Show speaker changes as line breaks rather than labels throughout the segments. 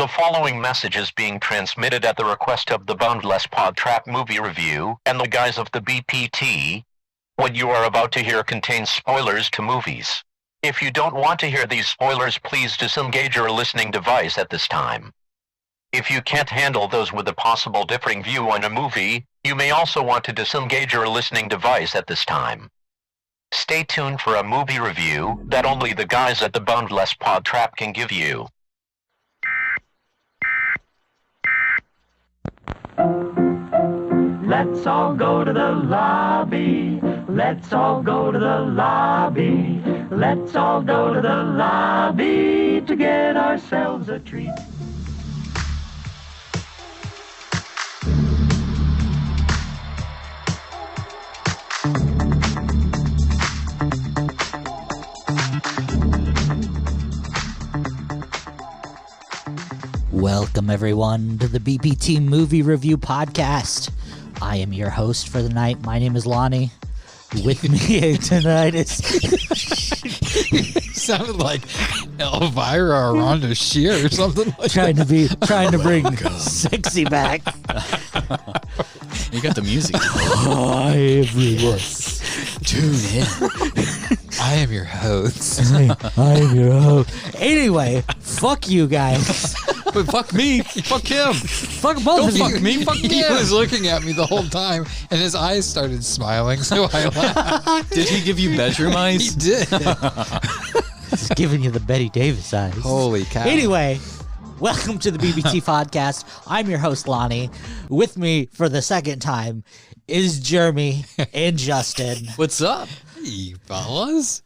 The following message is being transmitted at the request of the Boundless PodTrap movie review and the guys of the BPT. What you are about to hear contains spoilers to movies. If you don't want to hear these spoilers, please disengage your listening device at this time. If you can't handle those with a possible differing view on a movie, you may also want to disengage your listening device at this time. Stay tuned for a movie review that only the guys at the Boundless PodTrap can give you.
Let's all go to the lobby. Let's all go to the lobby. Let's all go to the lobby to get ourselves a treat.
Welcome, everyone, to the BPT Movie Review Podcast. I am your host for the night. My name is Lonnie. With me tonight is...
Sounded like Elvira or Rhonda Shear or something like
trying to bring sexy back.
You got the music.
Hi, everyone.
Tune in.
I am your host.
I am your host. Anyway, fuck you guys.
But fuck me. Fuck him.
Fuck both of you.
Fuck me. Fuck
He
him.
was looking at me the whole time, and his eyes started smiling, so I laughed.
Did he give you bedroom
He
eyes?
did.
Just giving you the Betty Davis eyes.
Holy cow.
Anyway, welcome to the BBT Podcast. I'm your host, Lonnie. With me for the second time is Jeremy and Justin.
What's up?
Hey, fellas.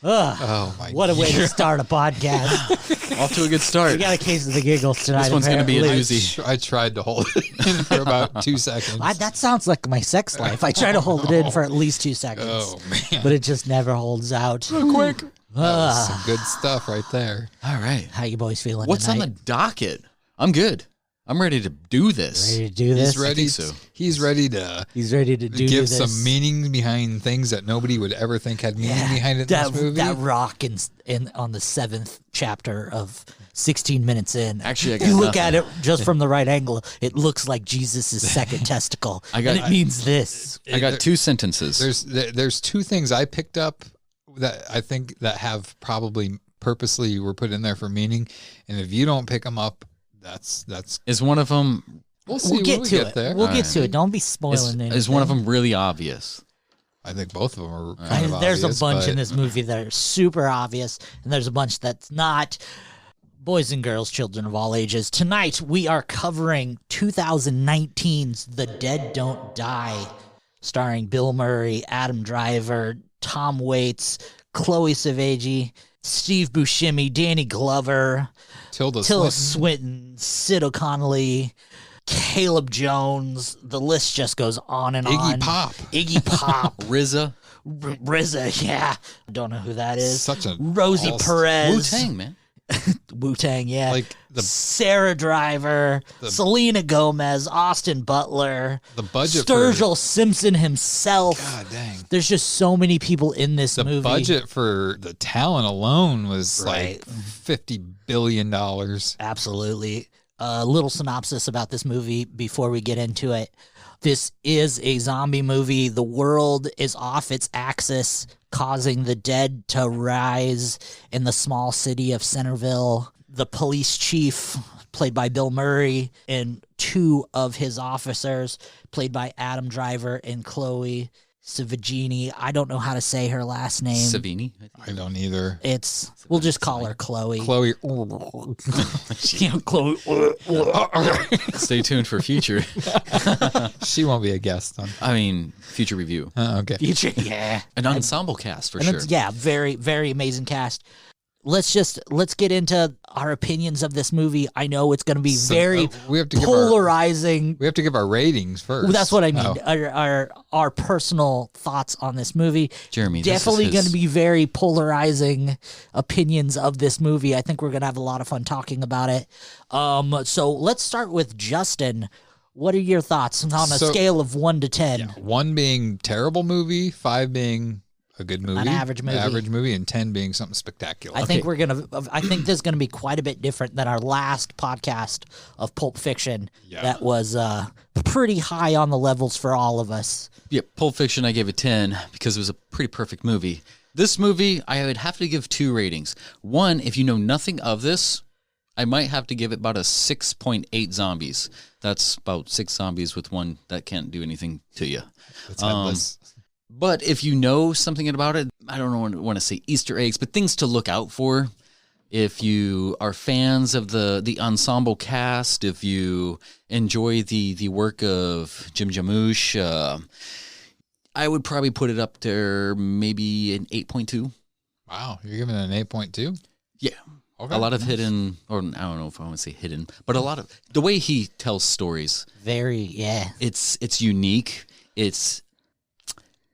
Ugh,
Oh, my
what a way to
God.
start a podcast.
Off to a good start.
We got a case of the giggles tonight.
This one's going to be a
apparently.
doozy.
I tried to hold it in for about 2 seconds.
That sounds like my sex life. I try to hold it in for at least 2 seconds.
Oh, man.
But it just never holds out.
Quick.
That was some good stuff right there.
All right.
How you boys feeling
What's
tonight?
on the docket? I'm good. I'm ready to do this.
Ready to do this?
He's ready.
so.
He's ready to
He's ready to do
give
this.
some meaning behind things that nobody would ever think had meaning behind it in
that,
this movie.
That rock in on the 7th chapter of 16 minutes in.
Actually, I
if
got
you look
nothing.
at it just from the right angle, it looks like Jesus' second testicle.
I got-
and it means this.
I got 2 sentences.
There's 2 things I picked up that I think that have probably purposely were put in there for meaning, and if you don't pick them up, that's
Is one of them...
we'll see
We'll
when
get
we
to
get
it.
there.
We'll get
Alright.
to it. Don't be spoiling anything.
Is one of them really obvious?
I think both of them are kind of
There's
obvious,
a bunch
but
in this movie that are super obvious, and there's a bunch that's not. Boys and girls, children of all ages. Tonight, we are covering 2019's The Dead Don't Die, starring Bill Murray, Adam Driver, Tom Waits, Chloe Sevigny, Steve Buscemi, Danny Glover,
Tilda
Tilda
Swinton.
Swinton, Sid O'Connelly, Caleb Jones. The list just goes on and on.
Iggy Pop.
Iggy Pop.
RZA?
RZA, yeah. Don't know who that is.
Such a
Rosie
all-
Perez.
Wu-Tang, man.
Wu-Tang, yeah.
Like the
Sarah Driver, Selena Gomez, Austin Butler,
the budget
Sturgill Simpson himself.
God dang.
There's just so many people in this
The
movie.
budget for the talent alone was
Right.
like $50 billion.
Absolutely. A little synopsis about this movie before we get into it. This is a zombie movie. The world is off its axis, causing the dead to rise in the small city of Centerville. The police chief, played by Bill Murray, and 2 of his officers, played by Adam Driver and Chloe Sevigny. I don't know how to say her last name.
Savini?
I don't either.
We'll just call her Chloe.
Chloe.
You know, Chloe.
Stay tuned for future.
She won't be a guest on.
I mean, future review.
Okay.
Future, yeah.
An ensemble cast for
And
sure.
it's, yeah, very, very amazing cast. Let's get into our opinions of this movie. I know it's going to be very
we have to give
polarizing.
We have to give our ratings first.
Well, that's what I mean.
Oh.
Our personal thoughts on this movie.
Jeremy, this is
Definitely
his-
going to be very polarizing opinions of this movie. I think we're going to have a lot of fun talking about it. So let's start with Justin. What are your thoughts on a
So-
scale of 1 to 10?
1 being terrible movie, 5 being a good movie,
An average movie.
and 10 being something spectacular.
I think I think this is gonna be quite a bit different than our last podcast of Pulp Fiction.
Yeah.
That was pretty high on the levels for all of us.
Yeah, Pulp Fiction, I gave a 10 because it was a pretty perfect movie. This movie, I would have to give 2 ratings. One, if you know nothing of this, I might have to give it about a 6.8 zombies. That's about 6 zombies with one that can't do anything to you.
It's headless.
But if you know something about it, I don't want to say Easter eggs, but things to look out for. If you are fans of the ensemble cast, if you enjoy the work of Jim Jarmusch, I would probably put it up there maybe an 8.2.
Wow, you're giving it an 8.2?
Yeah.
Okay.
A lot of hidden, or I don't know if I want to say hidden, but a lot of the way he tells stories. It's unique.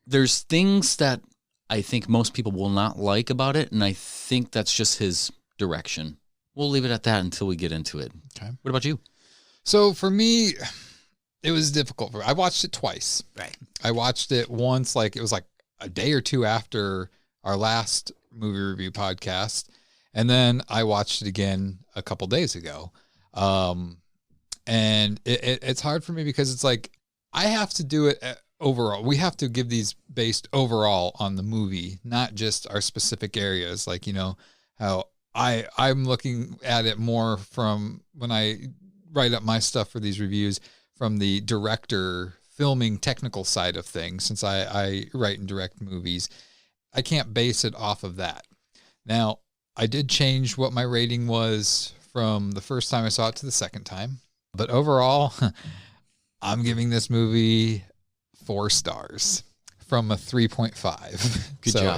There's things that I think most people will not like about it, and I think that's just his direction. We'll leave it at that until we get into it.
Okay.
What about you?
So for me, it was difficult. I watched it twice.
Right.
I watched it once, it was like a day or two after our last movie review podcast. And then I watched it again a couple days ago. And it's hard for me because it's like, I have to do it overall. We have to give these based overall on the movie, not just our specific areas. Like, how I'm looking at it more from when I write up my stuff for these reviews from the director filming technical side of things. Since I write and direct movies, I can't base it off of that. Now, I did change what my rating was from the first time I saw it to the second time. But overall, I'm giving this movie 4 stars from a 3.5.
Good job.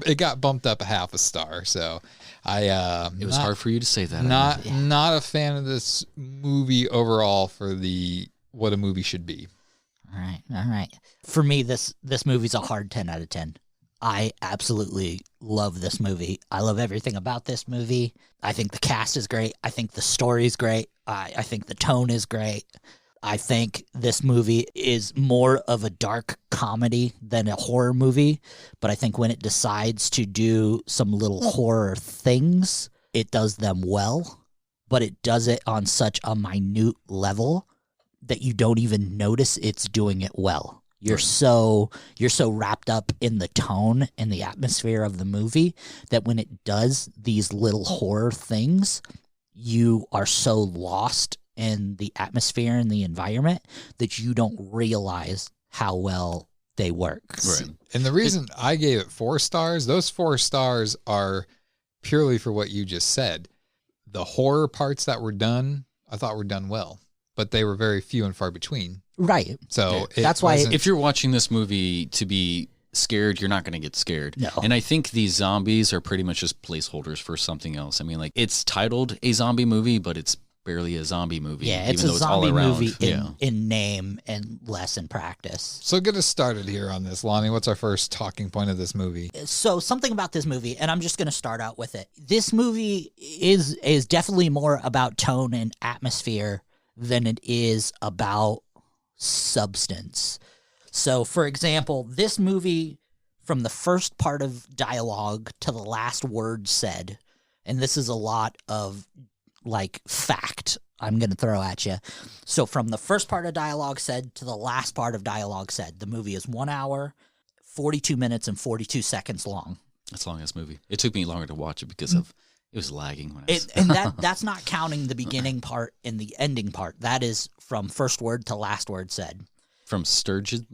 It got bumped up a half a star. So it
was hard for you to say that.
Not a fan of this movie overall for what a movie should be.
All right. For me, this movie's a hard 10 out of 10. I absolutely love this movie. I love everything about this movie. I think the cast is great. I think the story's great. I think the tone is great. I think this movie is more of a dark comedy than a horror movie, but I think when it decides to do some little horror things, it does them well, but it does it on such a minute level that you don't even notice it's doing it well. You're so wrapped up in the tone and the atmosphere of the movie that when it does these little horror things, you are so lost in the atmosphere and the environment that you don't realize how well they work.
Right.
And the reason I gave it 4 stars, those 4 stars are purely for what you just said. The horror parts that were done, I thought were done well, but they were very few and far between.
Right.
So
that's why
if you're watching this movie to be scared, you're not going to get scared.
No.
And I think these zombies are pretty much just placeholders for something else. I mean, it's titled a zombie movie, but it's barely a zombie movie.
Yeah, it's a zombie movie in name and less in practice.
So get us started here on this, Lonnie. What's our first talking point of this movie?
So something about this movie, and I'm just going to start out with it. This movie is definitely more about tone and atmosphere than it is about substance. So, for example, this movie, from the first part of dialogue to the last word said, and this is a lot of fact I'm going to throw at you. So from the first part of dialogue said to the last part of dialogue said, the movie is 1 hour, 42 minutes, and 42 seconds long.
That's a long ass movie. It took me longer to watch it because it was lagging when
and that's not counting the beginning part and the ending part. That is from first word to last word said.
From sturgeon?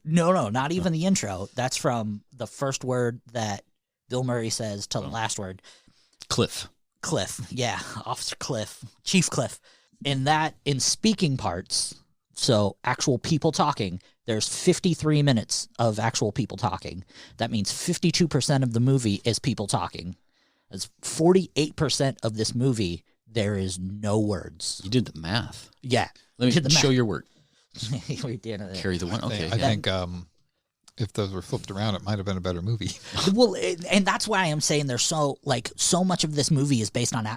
No, not even the intro. That's from the first word that Bill Murray says to the last word.
Cliff,
yeah, Officer Cliff, Chief Cliff. In speaking parts, so actual people talking, there's 53 minutes of actual people talking. That means 52% of the movie is people talking. That's 48% of this movie, there is no words.
You did the math.
Yeah.
Let me show your work.
Carry
the one. Okay.
I think if those were flipped around, it might have been a better movie.
Well, and that's why I'm saying there's so much of this movie is based on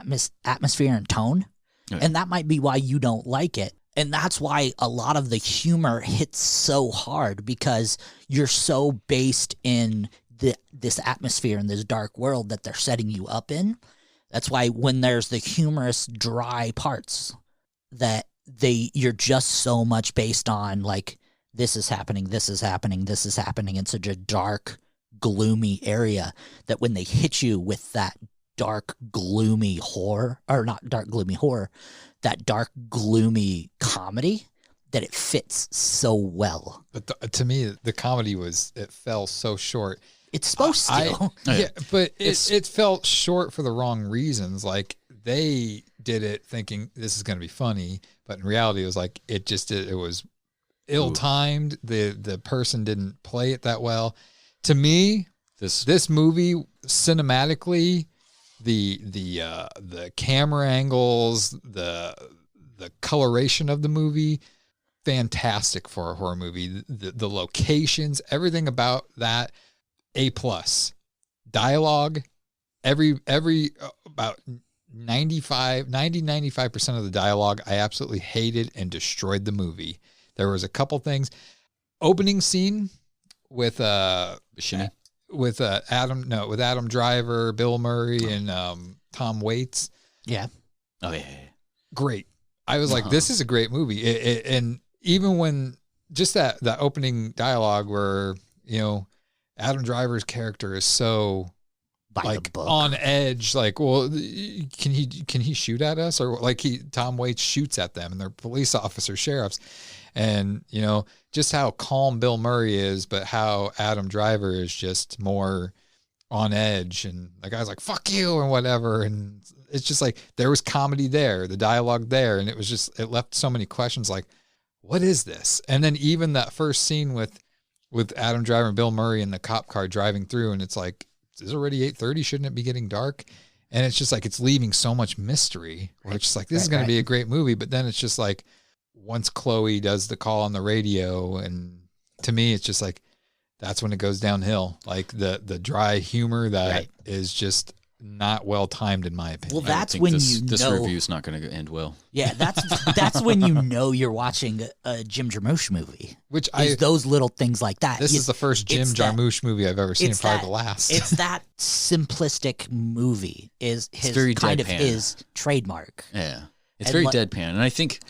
atmosphere and tone. Okay. And that might be why you don't like it. And that's why a lot of the humor hits so hard, because you're so based in this atmosphere and this dark world that they're setting you up in. That's why when there's the humorous, dry parts, that you're just so much based on like, this is happening, this is happening, this is happening in such a dark, gloomy area that when they hit you with that dark, gloomy horror, or not dark, gloomy horror, that dark, gloomy comedy, that it fits so well.
But to me, the comedy it fell so short.
It's supposed to.
Yeah, but it felt short for the wrong reasons. Like, they did it thinking this is going to be funny, but in reality, it was like, it was ill-timed. The person didn't play it that well. To me, this movie cinematically, the camera angles, the coloration of the movie, fantastic for a horror movie. The locations, everything about that, A+. Dialogue, every about 95% of the dialogue I absolutely hated and destroyed the movie. There was a couple things. Opening scene with with Adam Driver, Bill Murray, and Tom Waits.
Yeah.
Oh yeah.
Great. I was like, this is a great movie. And even when just that opening dialogue where, you know, Adam Driver's character is so like on edge, like, well, can he shoot at us? Or like Tom Waits shoots at them and they're police officers, sheriffs. And, you know, just how calm Bill Murray is, but how Adam Driver is just more on edge. And the guy's like, fuck you and whatever. And it's just like, there was comedy there, the dialogue there. And it was just, it left so many questions like, what is this? And then even that first scene with Adam Driver and Bill Murray in the cop car driving through, and it's like, it's already 8:30. Shouldn't it be getting dark? And it's just like, it's leaving so much mystery. Where it's just like, this is going to be a great movie. But then it's just like, once Chloe does the call on the radio, and to me, it's just like, that's when it goes downhill. Like the dry humor that is just not well timed, in my opinion.
Well, that's when
this review is not going to end well.
Yeah, that's when you know you're watching a Jim Jarmusch movie.
Which
those little things like that.
This is the first Jim Jarmusch movie I've ever seen, probably the last.
It's that simplistic movie is his
very
kind
deadpan.
of his trademark.
Yeah, it's very deadpan, and I think,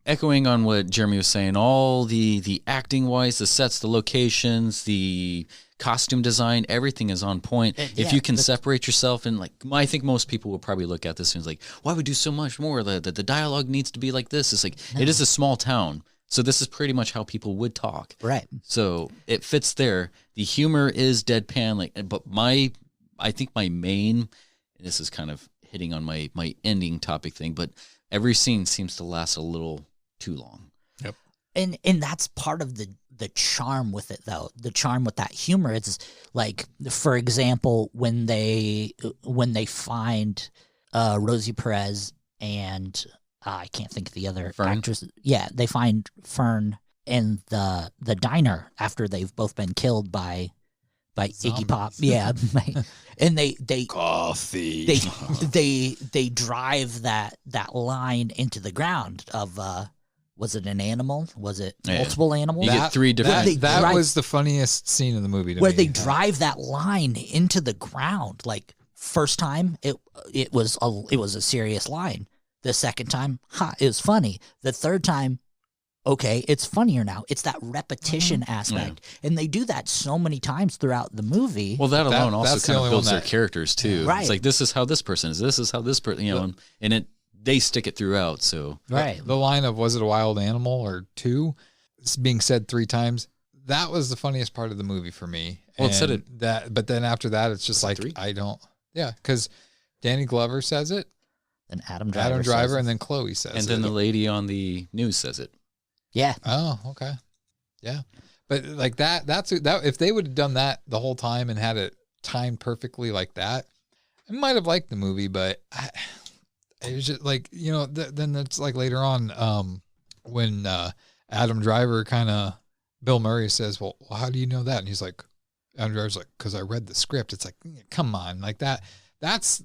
echoing on what Jeremy was saying, all the acting wise, the sets, the locations, the costume design, everything is on point. If you can separate yourself, and like, I think most people will probably look at this and like, why would we do so much more? The dialogue needs to be like this. It's like, it is a small town, so this is pretty much how people would talk.
Right.
So it fits there. The humor is deadpan, like, but I think my main, and this is kind of hitting on my ending topic thing, but every scene seems to last a little too long.
Yep.
And that's part of the charm with it, though. The charm with that humor is, like, for example, when they find Rosie Perez and I can't think of the other actress. Yeah, they find Fern in the diner after they've both been killed by Iggy Pop. Yeah, and they
coffee.
They drive that line into the ground of. Was it an animal? Was it multiple animals?
You get three different.
That was the funniest scene in the movie to me.
Where they drive that line into the ground. Like, first time, it was a serious line. The second time, it was funny. The third time, okay, it's funnier now. It's that repetition aspect. Yeah. And they do that so many times throughout the movie.
Well, that alone also kind of builds their characters, too.
Right.
It's like, this is how this person is. This is how this person, and it. They stick it throughout, so
the line of "was it a wild animal" or two, it's being said 3 times. That was the funniest part of the movie for me.
Well, it said it
that, but then after that, it's just like
3?
I don't. Yeah, because Danny Glover says it,
then Adam Driver,
and then Chloe says it,
and then the lady on the news says it.
Yeah.
Oh, okay. Yeah, but like that. That's that. If they would have done that the whole time and had it timed perfectly like that, I might have liked the movie, but. It was just like, then it's like later on when Adam Driver Bill Murray says, well, how do you know that? And he's like, Adam Driver's like, because I read the script. It's like, come on, like that's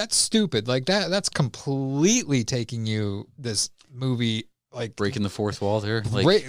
stupid. Like that's completely taking this movie like
breaking the fourth wall there. Like,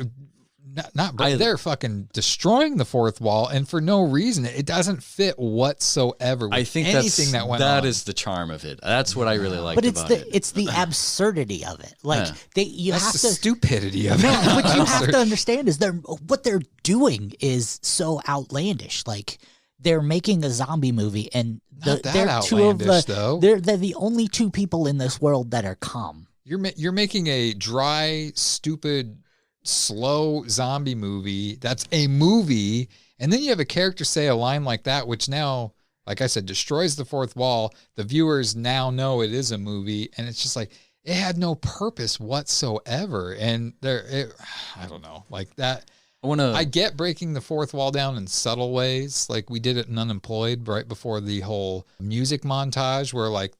they're fucking destroying the fourth wall, and for no reason. It doesn't fit whatsoever with
I think
anything that went on.
That is the charm of it. That's what I really liked
But it's
about it.
it's the absurdity of it. Like you
That's
have
the
to
stupidity of
no,
it.
but you have to understand is what they're doing is so outlandish. Like they're making a zombie movie, and
Not that
they're two of
outlandish, though.
they're the only two people in this world that are calm.
You're making a dry, stupid, slow zombie movie. That's a movie, and then you have a character say a line like that, which now, like I said, destroys the fourth wall. The viewers now know it is a movie, and it's just like it had no purpose whatsoever. And I don't know, like that. I get breaking the fourth wall down in subtle ways, like we did it in Unemployed right before the whole music montage, where like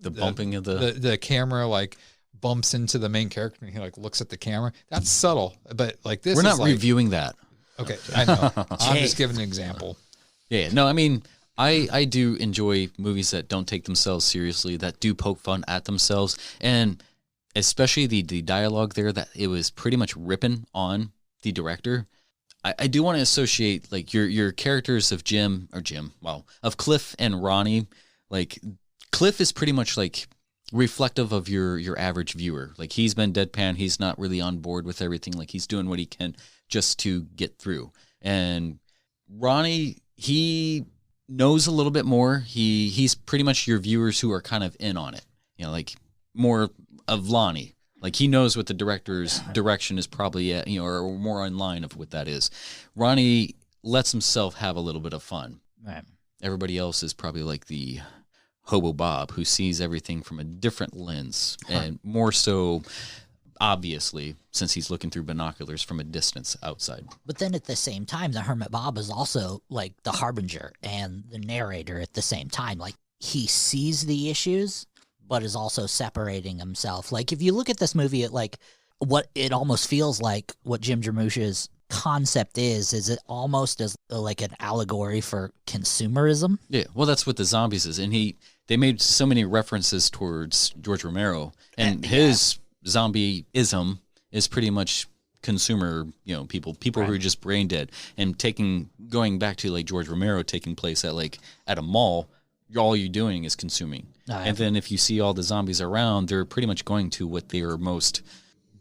the bumping of
the camera like bumps into the main character and he like looks at the camera. That's subtle, but like this
We're not
is like,
reviewing that.
Okay, I know. I'm just giving an example.
Yeah, no, I mean, I do enjoy movies that don't take themselves seriously, that do poke fun at themselves, and especially the dialogue there, that it was pretty much ripping on the director. I do want to associate like your characters of of Cliff and Ronnie. Like Cliff is pretty much like reflective of your average viewer. Like he's been deadpan, he's not really on board with everything, like he's doing what he can just to get through. And Ronnie, he knows a little bit more. He's pretty much your viewers who are kind of in on it. You know, like more of Lonnie. Like he knows what the director's direction is probably at, or more in line of what that is. Ronnie lets himself have a little bit of fun.
Right.
Everybody else is probably like the Hobo Bob, who sees everything from a different lens, and more so, obviously, since he's looking through binoculars from a distance outside.
But then at the same time, the Hermit Bob is also like the harbinger and the narrator at the same time. Like he sees the issues, but is also separating himself. Like if you look at this movie, at like what it almost feels like, what Jim Jarmusch's concept is it almost as like an allegory for consumerism.
Yeah, well, that's what the zombies is, and they made so many references towards George Romero, and his zombieism is pretty much consumer, people right. Who are just brain dead, and going back to like George Romero taking place at a mall. All you're doing is consuming, and then if you see all the zombies around, they're pretty much going to what they are most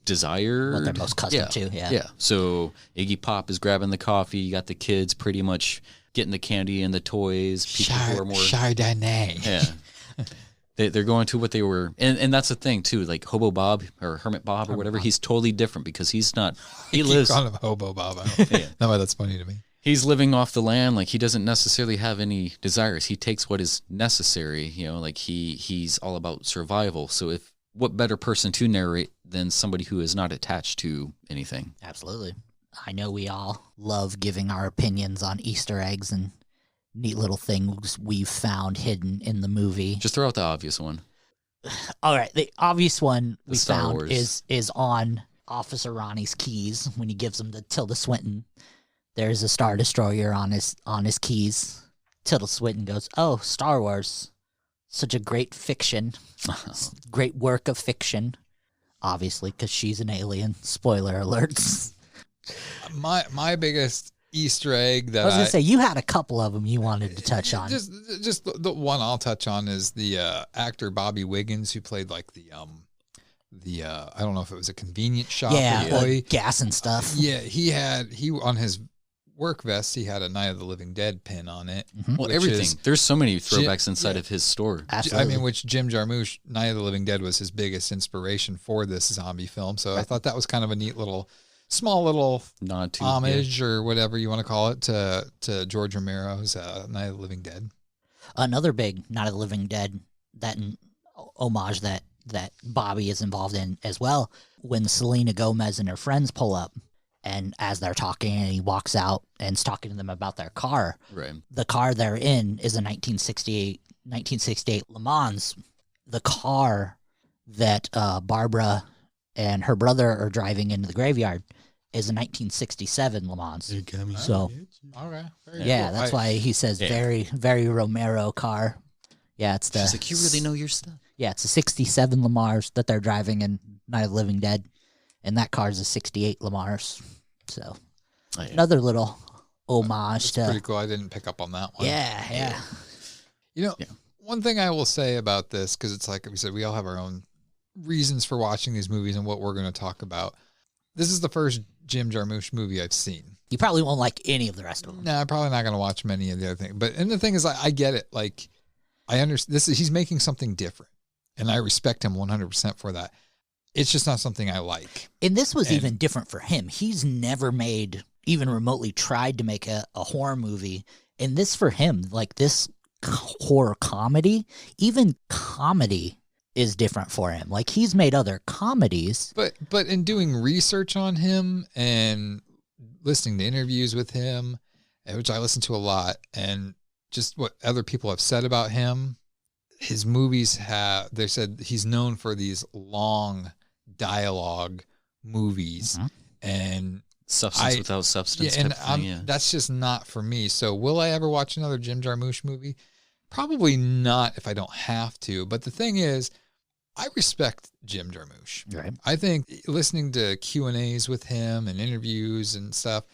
desired,
what they're most accustomed to. Yeah.
So Iggy Pop is grabbing the coffee. You got the kids pretty much getting the candy and the toys. People who are more
Chardonnay.
Yeah. They're going to what they were, and that's the thing too. Like Hobo Bob or Hermit Bob or whatever, he's totally different because he's not. He lives
calling him Hobo Bob. I don't know why that's funny to me.
He's living off the land. Like he doesn't necessarily have any desires. He takes what is necessary. Like he's all about survival. So what better person to narrate than somebody who is not attached to anything?
Absolutely. I know we all love giving our opinions on Easter eggs and neat little things we've found hidden in the movie.
Just throw out the obvious one.
All right. The obvious one we found
Wars.
is on Officer Ronnie's keys when he gives them to Tilda Swinton. There's a Star Destroyer on his keys. Tilda Swinton goes, "Oh, Star Wars. Such a great fiction. Great work of fiction." Obviously, because she's an alien. Spoiler alerts.
My biggest Easter egg that
I was gonna say you had a couple of them you wanted to touch on.
Just the one I'll touch on is the actor Bobby Wiggins, who played like the I don't know if it was a convenience shop employee.
Gas and stuff.
Yeah, he on his work vest he had a Night of the Living Dead pin on it.
Mm-hmm. Well, everything. There's so many throwbacks inside of his store.
Absolutely.
I mean, which Jim Jarmusch, Night of the Living Dead was his biggest inspiration for this zombie film. So I thought that was kind of a neat small little
nod to
homage or whatever you want to call it to George Romero's Night of the Living Dead.
Another big Night of the Living Dead homage that Bobby is involved in as well. When Selena Gomez and her friends pull up, and as they're talking, and he walks out and is talking to them about their car.
Right.
The car they're in is a 1968 Le Mans. The car that Barbara and her brother are driving into the graveyard is a 1967 Le Mans. So,
all right.
Yeah, that's why he says very, very Romero car. Yeah, it's the.
She's like, you really know your stuff.
Yeah, it's a 67 Le Mans that they're driving in Night of the Living Dead. and that car's a 68 Lamar's. So
Oh, yeah.
another little homage
That's
to.
pretty cool. I didn't pick up on that one.
Yeah.
You know,
Yeah.
one thing I will say about this, because it's like we said, we all have our own reasons for watching these movies and what we're going to talk about. This is the first Jim Jarmusch movie I've seen.
You probably won't like any of the rest of them.
No, I'm probably not going to watch many of the other things. But and the thing is, I get it. Like, I understand he's making something different, and I respect him 100% for that. It's just not something I like.
And this was even different for him. He's never made, even remotely tried to make a horror movie. And this for him, like this horror comedy, even comedy is different for him. Like he's made other comedies.
But in doing research on him and listening to interviews with him, which I listen to a lot, and just what other people have said about him, his movies they said he's known for these long dialogue movies and
Substance without substance.
Yeah, and that's just not for me. So will I ever watch another Jim Jarmusch movie? Probably not if I don't have to. But the thing is, I respect Jim Jarmusch.
Right.
I think listening to Q&As with him and interviews and stuff,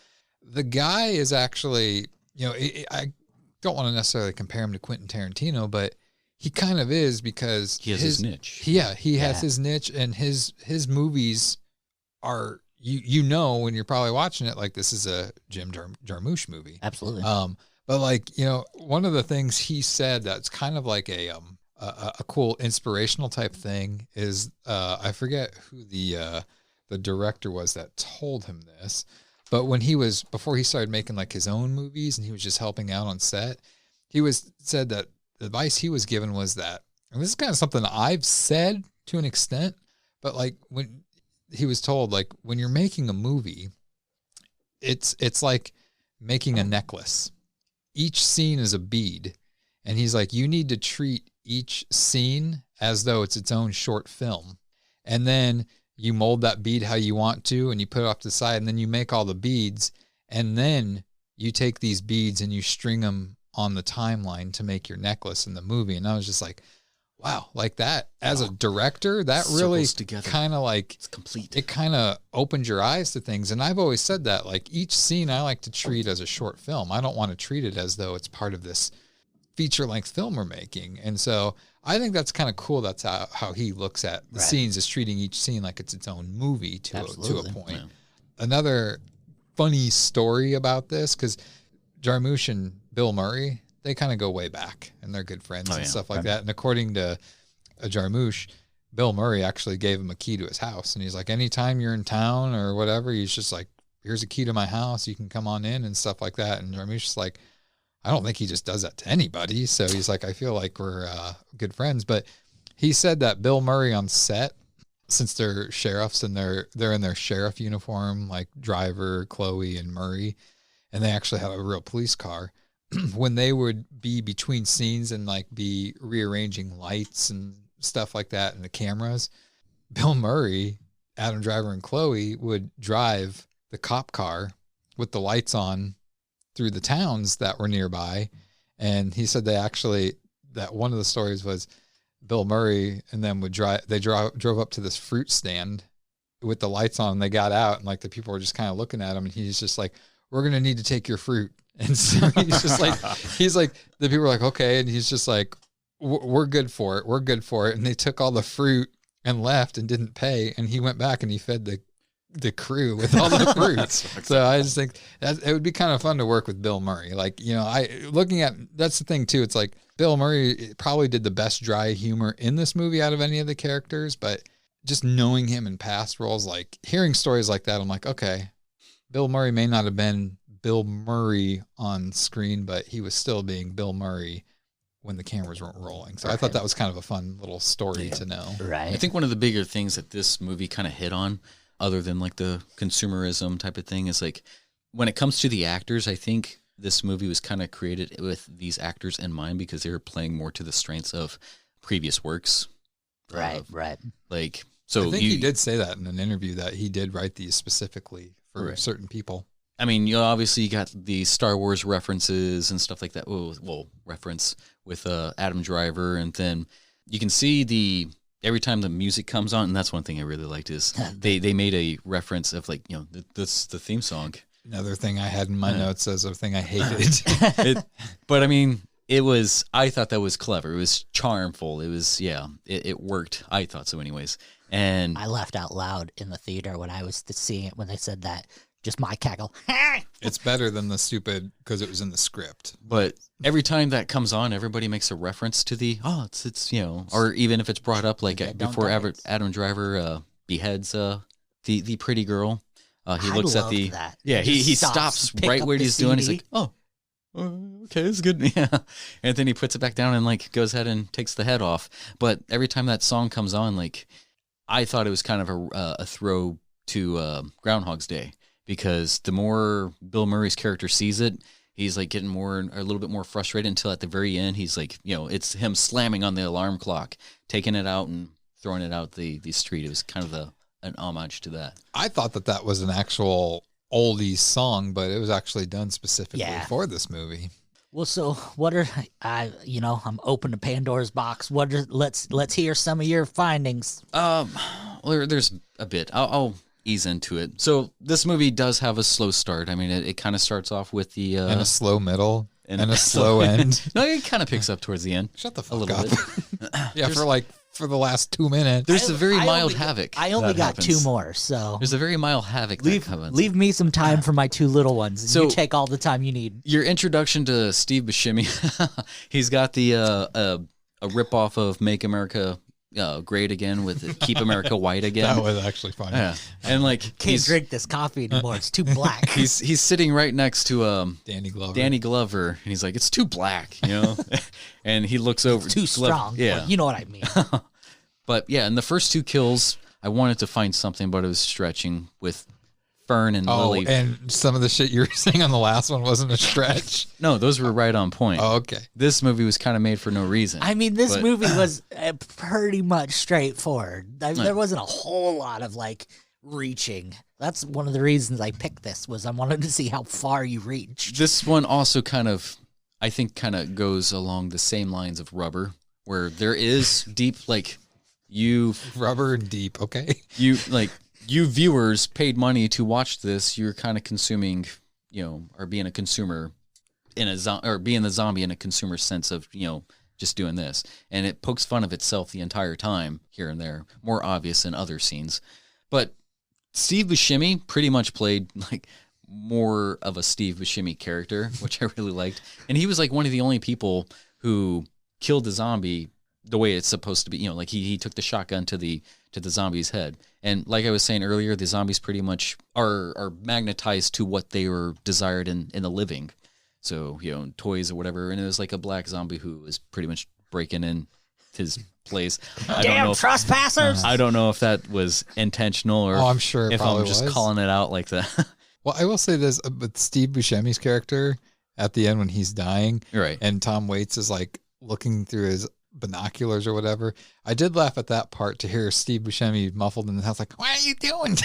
the guy is actually, you know, I don't want to necessarily compare him to Quentin Tarantino, but he kind of is, because
he has his niche.
He has his niche, and his movies are, you know, when you're probably watching it, like this is a Jim Jarmusch movie.
Absolutely.
But like, you know, one of the things he said that's kind of like a cool inspirational type thing is, I forget who the director was that told him this, but before he started making like his own movies and he was just helping out on set, said that the advice he was given was that, and this is kind of something I've said to an extent, but like when he was told, like when you're making a movie, it's like making a necklace. Each scene is a bead. And he's like, you need to treat each scene as though it's its own short film. And then you mold that bead how you want to, and you put it off to the side, and then you make all the beads. And then you take these beads and you string them on the timeline to make your necklace in the movie. And I was just like, wow, like that as a director, that really kind of like,
it's complete.
It kind of opened your eyes to things. And I've always said that, like each scene I like to treat as a short film. I don't want to treat it as though it's part of this feature-length film we're making. And so I think that's kind of cool. That's how he looks at the scenes, is treating each scene like it's its own movie to a point. Yeah. Another funny story about this, because Jarmusch and Bill Murray, they kind of go way back, and they're good friends and stuff like that. And according to Jarmusch, Bill Murray actually gave him a key to his house. And he's like, anytime you're in town or whatever, he's just like, here's a key to my house. You can come on in and stuff like that. And Jarmusch's like, I don't think he just does that to anybody. So he's like, I feel like we're good friends. But he said that Bill Murray on set, since they're sheriffs and they're in their sheriff uniform, like Driver, Chloe, and Murray, and they actually have a real police car, when they would be between scenes and like be rearranging lights and stuff like that and the cameras, Bill Murray, Adam Driver, and Chloe would drive the cop car with the lights on through the towns that were nearby. And he said that one of the stories was Bill Murray and them would drove up to this fruit stand with the lights on, and they got out, and like the people were just kind of looking at him, and he's just like, we're going to need to take your fruit. And so he's just like, the people were like, okay. And he's just like, we're good for it. We're good for it. And they took all the fruit and left and didn't pay. And he went back and he fed the crew with all the fruit. So I just think that it would be kind of fun to work with Bill Murray. Like, you know, that's the thing too. It's like Bill Murray probably did the best dry humor in this movie out of any of the characters, but just knowing him in past roles, like hearing stories like that, I'm like, okay, Bill Murray may not have been Bill Murray on screen, but he was still being Bill Murray when the cameras weren't rolling. So I thought that was kind of a fun little story to know.
Right.
I think one of the bigger things that this movie kind of hit on, other than like the consumerism type of thing, is like when it comes to the actors, I think this movie was kind of created with these actors in mind because they were playing more to the strengths of previous works.
Right.
Like, so
I think he did say that in an interview, that he did write these specifically for certain people.
I mean, you obviously got the Star Wars references and stuff like that. Well, reference with Adam Driver, and then you can see every time the music comes on, and that's one thing I really liked is they made a reference of like, that's the theme song.
Another thing I had in my notes as a thing I hated.
But I mean, I thought that was clever. It was charmful. It was, it worked. I thought so anyways. And
I laughed out loud in the theater when I was seeing it when they said that. Just my cackle.
It's better than the stupid because it was in the script.
But every time that comes on, everybody makes a reference to it's or even if it's brought up like before Adam Driver beheads the pretty girl. He looks at the
that.
He stops right where he's doing. He's like, okay, it's good. Yeah, and then he puts it back down and like goes ahead and takes the head off. But every time that song comes on, like I thought it was kind of a throw to Groundhog's Day, because the more Bill Murray's character sees it, he's like getting a little bit more frustrated until at the very end he's like, it's him slamming on the alarm clock, taking it out and throwing it out the street. It was kind of an homage to that.
I thought that was an actual oldies song, but it was actually done specifically for this movie.
Well, so what are I'm open to Pandora's box. Let's hear some of your findings.
Well, there's a bit. I'll ease into it. So this movie does have a slow start. I mean, it kind of starts off with the
and a slow middle and a slow end.
No, it kind of picks up towards the end.
Shut the fuck up. Yeah, for the last 2 minutes.
There's a very mild havoc.
I only got two more, so
there's a very mild havoc.
Leave me some time for my two little ones. And you take all the time you need.
Your introduction to Steve Buscemi, he's got the a ripoff of Make America Great Again with Keep America White Again.
That was actually funny.
Yeah, and like
can't drink this coffee anymore. It's too black.
He's sitting right next to
Danny Glover,
and he's like, it's too black, and he looks over.
It's too strong.
Yeah,
you know what I mean.
But yeah, in the first two kills, I wanted to find something, but it was stretching with Fern and Lily.
And some of the shit you were saying on the last one wasn't a stretch.
No, those were right on point.
Oh, okay.
This movie was kind of made for no reason.
I mean, this movie was pretty much straightforward. There wasn't a whole lot of like reaching. That's one of the reasons I picked this, was I wanted to see how far you reached.
This one also I think goes along the same lines of Rubber, where there is deep, like
Rubber and deep. Okay.
You viewers paid money to watch this. You're kind of consuming, or being a consumer or being the zombie in a consumer sense of, just doing this. And it pokes fun of itself the entire time here and there, more obvious in other scenes. But Steve Buscemi pretty much played like more of a Steve Buscemi character, which I really liked. And he was like one of the only people who killed the zombie the way it's supposed to be. Like he took the shotgun to the zombie's head. And like I was saying earlier, the zombies pretty much are magnetized to what they were desired in the living. So, toys or whatever. And it was like a black zombie who was pretty much breaking in his place.
Damn trespassers!
I don't know if that was intentional or
I'm sure
if I'm just calling it out like that.
Well, I will say this, but Steve Buscemi's character at the end when he's dying,
right,
and Tom Waits is like looking through his binoculars or whatever. I did laugh at that part to hear Steve Buscemi muffled in the house like, what are you doing?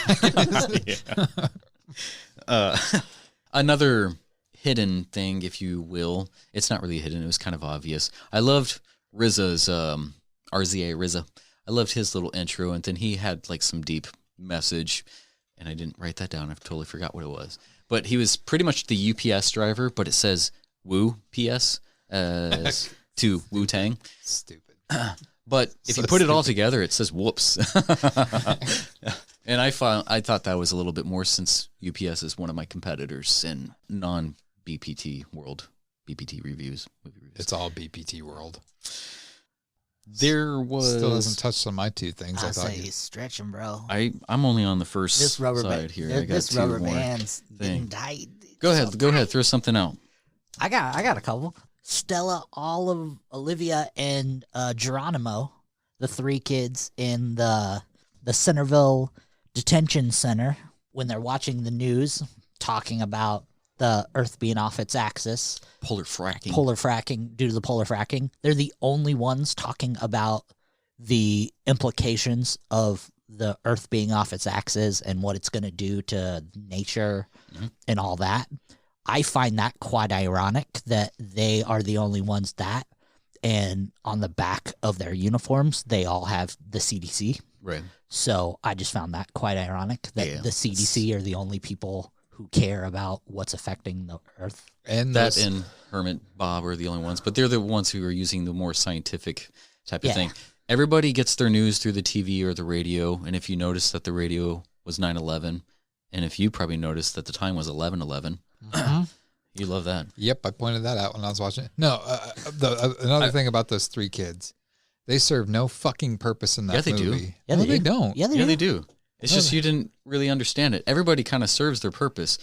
Another hidden thing, if you will. It's not really hidden. It was kind of obvious. I loved RZA's RZA RZA. I loved his little intro, and then he had like some deep message, and I didn't write that down. I totally forgot what it was. But he was pretty much the UPS driver, but it says Woo PS to Wu-Tang.
Stupid.
But if you put it all together, it says whoops. And I thought that was a little bit more, since UPS is one of my competitors in non-BPT world, BPT reviews, movie reviews.
It's all BPT world.
There was
still hasn't touched on my two things.
I thought he's stretching, bro.
I'm only on the first side here. I got
this
two
rubber
more
band's getting tight.
Go ahead, throw something out.
I got a couple. Stella, Olive, Olivia, and Geronimo, the three kids in the Centerville Detention Center, when they're watching the news, talking about the Earth being off its axis.
Polar fracking.
Due to the polar fracking. They're the only ones talking about the implications of the Earth being off its axis and what it's going to do to nature and all that. I find that quite ironic that they are the only ones that, and on the back of their uniforms, they all have the CDC.
Right.
So I just found that quite ironic that the CDC are the only people who care about what's affecting the Earth.
And
that and Hermit Bob are the only ones, but they're the ones who are using the more scientific type of thing. Everybody gets their news through the TV or the radio, and if you notice that the radio was 9/11, and if you probably noticed that the time was 11/11, you love that.
Yep, I pointed that out when I was watching it. No, another thing about those 3 kids, they serve no fucking purpose in that movie.
Do.
Yeah,
no, they don't.
Yeah,
they do. It's just you didn't really understand it. Everybody kind of serves their purpose.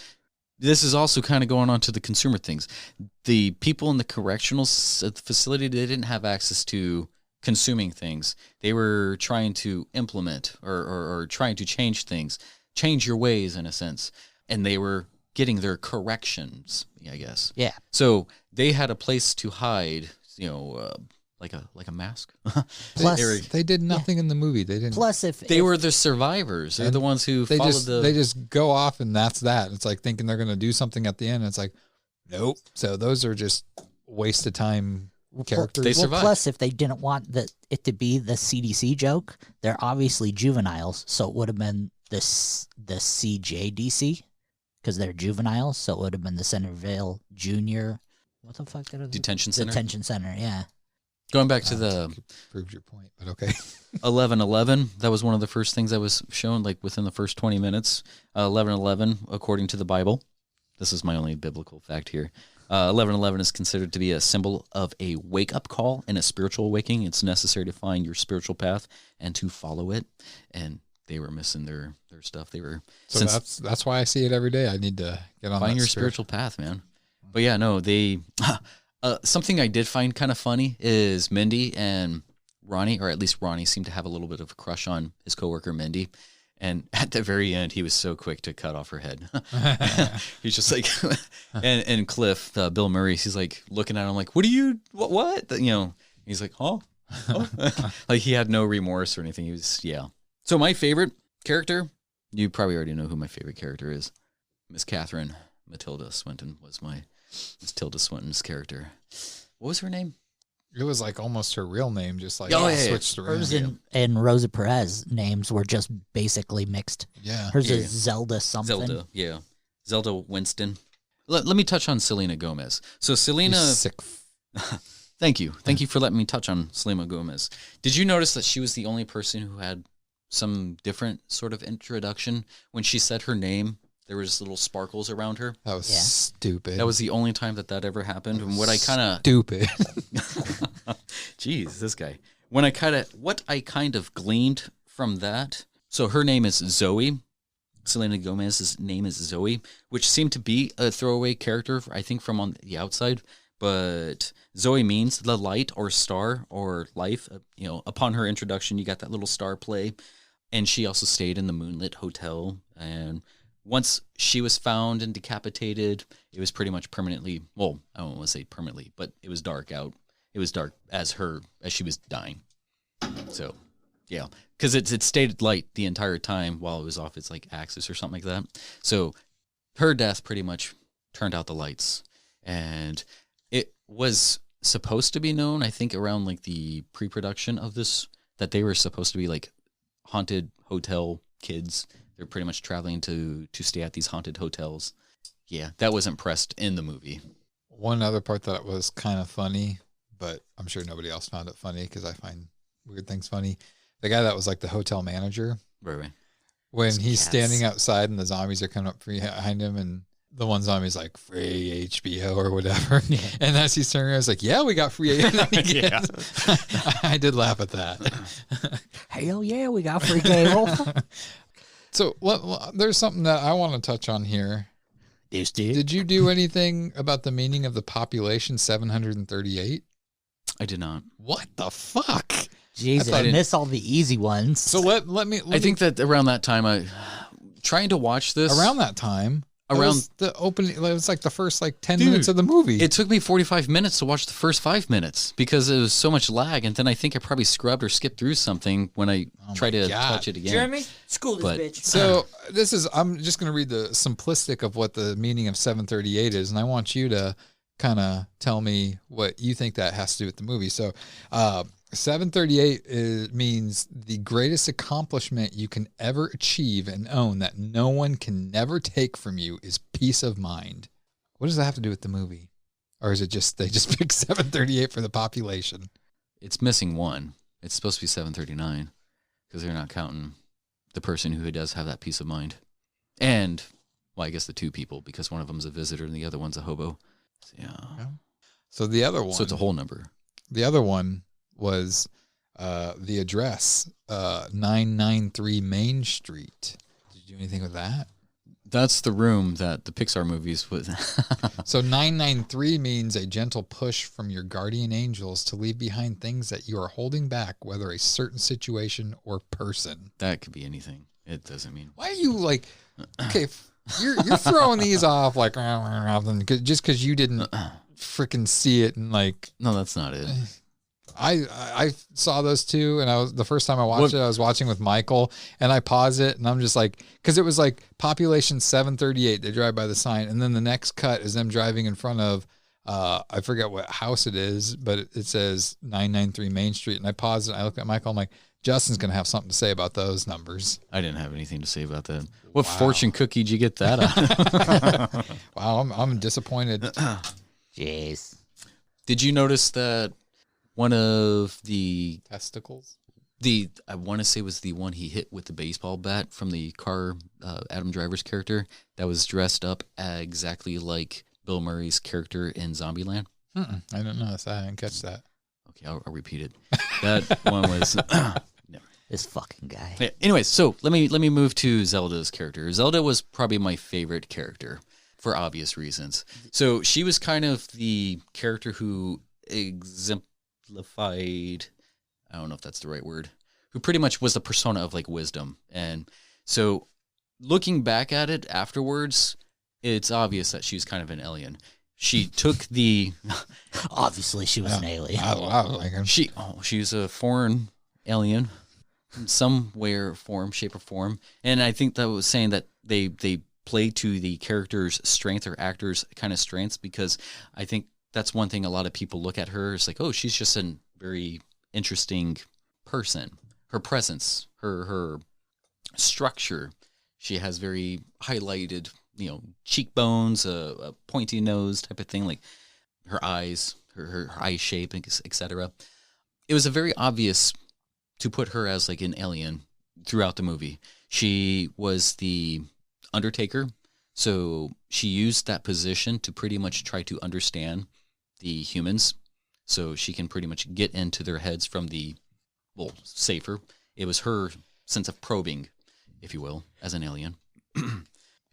This is also kind of going on to the consumer things. The people in the correctional facility, they didn't have access to consuming things. They were trying to implement or trying to change things, change your ways in a sense. And they were getting their corrections, I guess.
Yeah.
So they had a place to hide, like a mask.
Plus,
they did nothing in the movie. They didn't.
Plus,
they were the survivors. They're the ones who
they just go off and that's that. It's like thinking they're going to do something at the end. It's like, nope. So those are just waste of time characters.
They survive.
Plus, if they didn't want it to be the CDC joke, they're obviously juveniles, so it would have been the CJDC because they're juveniles. So it would have been the Centerville Junior. What the fuck?
Detention Center.
Detention Center. Yeah.
Going back to the
proved your point, but okay.
11/11. That was one of the first things that was shown, like within the first 20 minutes. 11/11, according to the Bible. This is my only biblical fact here. 11/11 is considered to be a symbol of a wake-up call and a spiritual awakening. It's necessary to find your spiritual path and to follow it. And they were missing their stuff. They were
that's why I see it every day. I need to get on.
Find your spiritual path, man. But yeah, no, they. Something I did find kind of funny is Mindy and Ronnie, or at least Ronnie, seemed to have a little bit of a crush on his coworker Mindy. And at the very end, he was so quick to cut off her head. He's just like, and Cliff, Bill Murray, he's like looking at him like, what? He's like, oh. Like he had no remorse or anything. He was, So my favorite character, you probably already know who my favorite character is. Miss Catherine Matilda Swinton was Miss Tilda Swinton's character. What was her name?
It was like almost her real name, just like switched around.
Hers and Rosa Perez names were just basically mixed.
Yeah.
Hers is Zelda something.
Zelda, yeah. Zelda Winston. Let me touch on Selena Gomez. So Selena...
sick.
Thank you. Thank you for letting me touch on Selena Gomez. Did you notice that she was the only person who had some different sort of introduction? When she said her name, there was little sparkles around her.
That was stupid.
That was the only time that ever happened. And what I kind of...
Stupid.
Jeez, this guy. What I kind of gleaned from that... So her name is Zoe. Selena Gomez's name is Zoe, which seemed to be a throwaway character, I think, from on the outside. But Zoe means the light or star or life. Upon her introduction, you got that little star play. And she also stayed in the Moonlit Hotel. And once she was found and decapitated, it was pretty much permanently, well, I don't want to say permanently, but it was dark out. It was dark as she was dying. So, yeah, because it stayed light the entire time while it was off its like axis or something like that. So her death pretty much turned out the lights. And it was supposed to be known, I think, around like the pre-production of this, that they were supposed to be like haunted hotel kids. They're pretty much traveling to stay at these haunted hotels. Yeah, that wasn't pressed in the movie.
One other part that was kind of funny, but I'm sure nobody else found it funny because I find weird things funny. The guy that was like the hotel manager.
Right.
When he's standing outside and the zombies are coming up behind him and the one zombie's like, free HBO or whatever. Yeah. And as he's turning around, he's like, yeah, we got free HBO. I did laugh at that.
Hell yeah, we got free cable.
So there's something that I want to touch on here. Did you do anything about the meaning of the population 738?
I did not.
What the fuck?
Jesus, I missed all the easy ones.
So let me.
I think that around that time, trying to watch this.
Around that time. Around the opening, it was like the first 10 minutes of the movie.
It took me 45 minutes to watch the first 5 minutes because it was so much lag, and then I think I probably scrubbed or skipped through something when I tried to touch it again.
Jeremy, school this bitch.
So I'm just going to read the simplistic of what the meaning of 738 is, and I want you to kind of tell me what you think that has to do with the movie. So 738 means the greatest accomplishment you can ever achieve and own that no one can never take from you is peace of mind. What does that have to do with the movie? Or is it just they just picked 738 for the population?
It's missing one. It's supposed to be 739 because they're not counting the person who does have that peace of mind. And, well, I guess the two people, because one of them's a visitor and the other one's a hobo. So, yeah.
So the other one.
So it's a whole number.
The other one was the address, 993 Main Street. Did you do anything with that?
That's the room that the Pixar movies would.
So 993 means a gentle push from your guardian angels to leave behind things that you are holding back, whether a certain situation or person.
That could be anything. It doesn't mean.
Why are you like, okay, you're throwing these off like, just because you didn't freaking see it and like.
No, that's not it.
I saw those two, and the first time I watched it, I was watching with Michael, and I pause it, and I'm just like, because it was like population 738. They drive by the sign, and then the next cut is them driving in front of, I forget what house it is, but it says 993 Main Street, and I paused it. And I looked at Michael. I'm like, Justin's gonna have something to say about those numbers.
I didn't have anything to say about that. What fortune cookie did you get that on?
Wow, I'm disappointed.
Jeez.
Did you notice that? One of the
testicles,
I want to say was the one he hit with the baseball bat from the car, Adam Driver's character, that was dressed up exactly like Bill Murray's character in Zombieland.
I didn't notice that. I didn't catch that.
Okay, I'll repeat it. That one was no.
This fucking guy.
Yeah, anyways, so let me move to Zelda's character. Zelda was probably my favorite character for obvious reasons. So she was kind of the character who exemplified, I don't know if that's the right word, who pretty much was the persona of like wisdom. And so looking back at it afterwards, it's obvious that she was kind of an alien. She took the
obviously she was an alien.
She's a foreign alien in some way or form, shape or form. And I think that was saying that they play to the character's strength or actor's kind of strengths, because I think that's one thing a lot of people look at her is like, oh, she's just a very interesting person. Her presence, her structure, she has very highlighted, cheekbones, a pointy nose type of thing, like her eyes, her eye shape, etc. It was a very obvious to put her as like an alien throughout the movie. She was the Undertaker, so she used that position to pretty much try to understand the humans, so she can pretty much get into their heads from the, safer. It was her sense of probing, if you will, as an alien.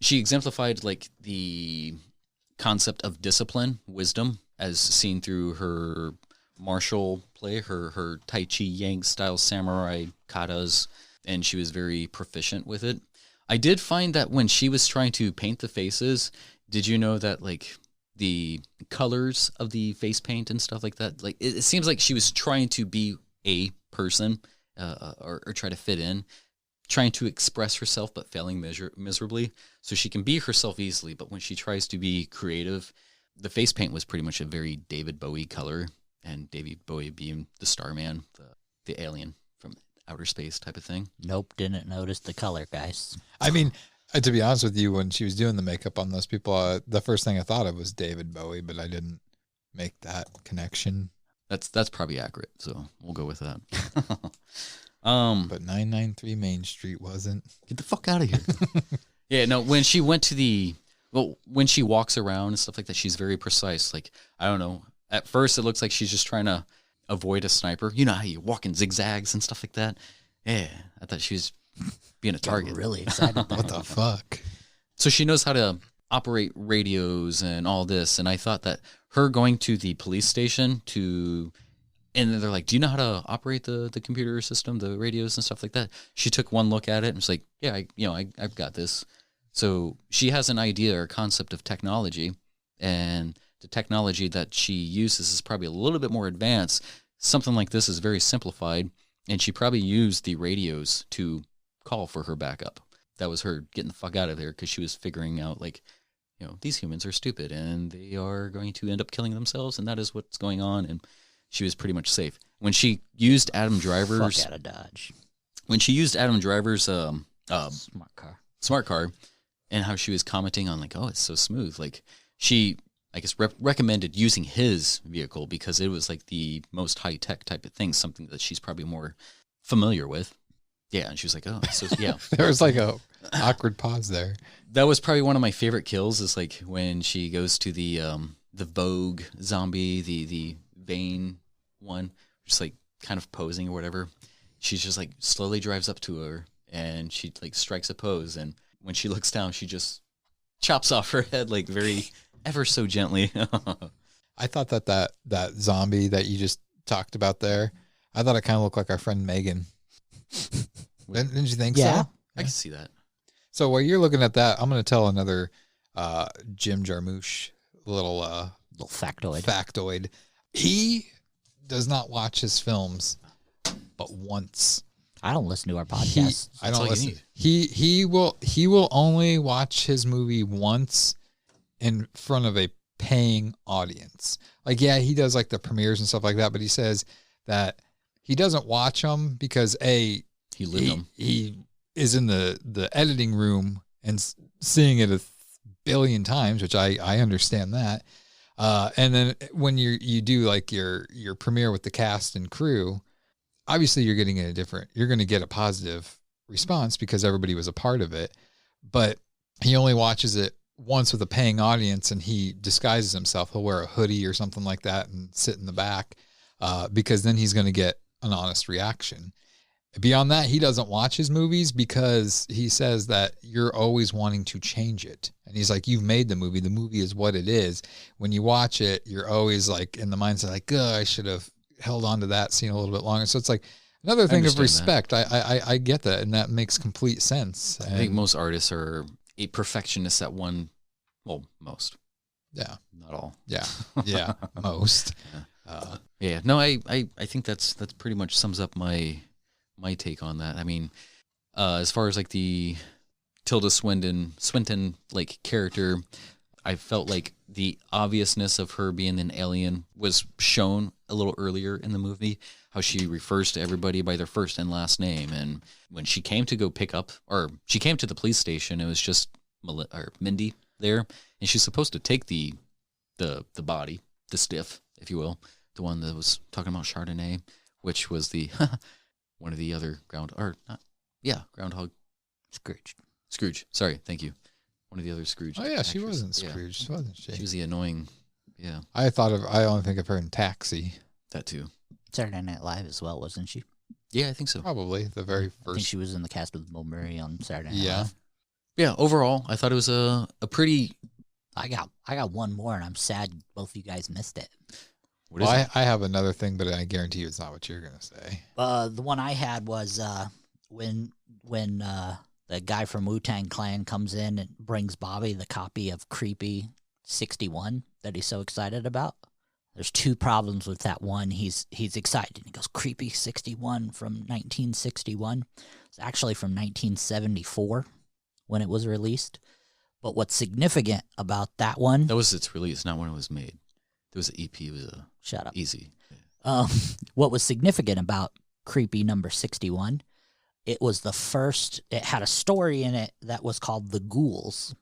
She exemplified like the concept of discipline, wisdom, as seen through her martial play, her Tai Chi Yang style samurai katas, and she was very proficient with it. I did find that when she was trying to paint the faces, did you know that like the colors of the face paint and stuff like that, like it seems like she was trying to be a person or try to fit in, trying to express herself but failing miserably. So she can be herself easily, but when she tries to be creative, the face paint was pretty much a very David Bowie color, and David Bowie being the Starman, the alien from outer space type of thing.
Nope, didn't notice the color, guys.
I mean, to be honest with you, when she was doing the makeup on those people, the first thing I thought of was David Bowie, but I didn't make that connection.
That's probably accurate, so we'll go with that.
But 993 Main Street wasn't.
Get the fuck out of here. Yeah, no, when she went to when she walks around and stuff like that, she's very precise. Like, I don't know. At first, it looks like she's just trying to avoid a sniper. You know how you walk in zigzags and stuff like that? Yeah, I thought she was being a target.
Really excited.
What the fuck?
So she knows how to operate radios and all this. And I thought that her going to the police station and they're like, do you know how to operate the computer system, the radios and stuff like that? She took one look at it and was like, yeah, I've got this. So she has an idea or concept of technology, and the technology that she uses is probably a little bit more advanced. Something like this is very simplified, and she probably used the radios to call for her backup. That was her getting the fuck out of there because she was figuring out like these humans are stupid and they are going to end up killing themselves, and that is what's going on. And she was pretty much safe. When she used Adam Driver's...
Fuck out of Dodge.
When she used Adam Driver's
Smart car.
and how she was commenting on, like, oh, it's so smooth. Like, she, I guess, recommended using his vehicle because it was, like, the most high-tech type of thing, something that she's probably more familiar with. Yeah, and she was like, oh, so, yeah.
There was, like, a awkward pause there.
That was probably one of my favorite kills is, like, when she goes to the Vogue zombie, the Vane one, just, like, kind of posing or whatever. She just, like, slowly drives up to her, and she, like, strikes a pose, and when she looks down, she just chops off her head, like, very, ever so gently.
I thought that zombie that you just talked about there, I thought it kind of looked like our friend Megan. Didn't you think
Yeah.
so?
I can see that.
So while you're looking at that, I'm going to tell another Jim Jarmusch little factoid. He does not watch his films but once.
I don't listen to our podcast.
I don't listen. He will only watch his movie once in front of a paying audience. Like, yeah, he does like the premieres and stuff like that, but he says that he doesn't watch them because he is in the editing room and seeing it 1 billion times, which I understand that. And then when you do like your premiere with the cast and crew, obviously you're going to get a positive response because everybody was a part of it, but he only watches it once with a paying audience and he disguises himself. He'll wear a hoodie or something like that and sit in the back, because then he's going to get an honest reaction. Beyond that, he doesn't watch his movies because he says that you're always wanting to change it. And he's like, you've made the movie. The movie is what it is. When you watch it, you're always like in the mindset like, I should have held on to that scene a little bit longer. So it's like another thing of respect. I get that. And that makes complete sense.
I think most artists are a perfectionist at one, well, most.
Yeah.
Not all.
Yeah. Yeah. Most.
Yeah. No, I think that's pretty much sums up my take on that. I mean, as far as like the Tilda Swinton like character, I felt like the obviousness of her being an alien was shown a little earlier in the movie, how she refers to everybody by their first and last name. And when she came to go pick up, or she came to the police station, it was just Mindy there. And she's supposed to take the body, the stiff, if you will, the one that was talking about Chardonnay, which was the one of the other groundhog. Scrooge. Sorry, thank you. One of the other Scrooge.
Oh yeah,
actors.
she wasn't Scrooge, wasn't she?
She was the annoying. Yeah.
I only think of her in Taxi.
That too.
Saturday Night Live as well, wasn't she?
Yeah, I think so.
Probably the very
I think
first.
she was in the cast with Bill Murray on Saturday Night
Yeah.
Live.
Yeah, overall, I thought it was a pretty.
I got one more, and I'm sad both of you guys missed it.
What is
Well,
it?
I have another thing, but I guarantee you it's not what you're going to say.
The one I had was when the guy from Wu-Tang Clan comes in and brings Bobby the copy of Creepy 61 that he's so excited about. There's two problems with that one. He's excited. He goes, Creepy 61 from 1961. It's actually from 1974 when it was released. But what's significant about that one...
That was its release, not when it was made. There was an EP. It was a
Shut up.
easy.
What was significant about Creepy number 61, it was the first, it had a story in it that was called The Ghouls,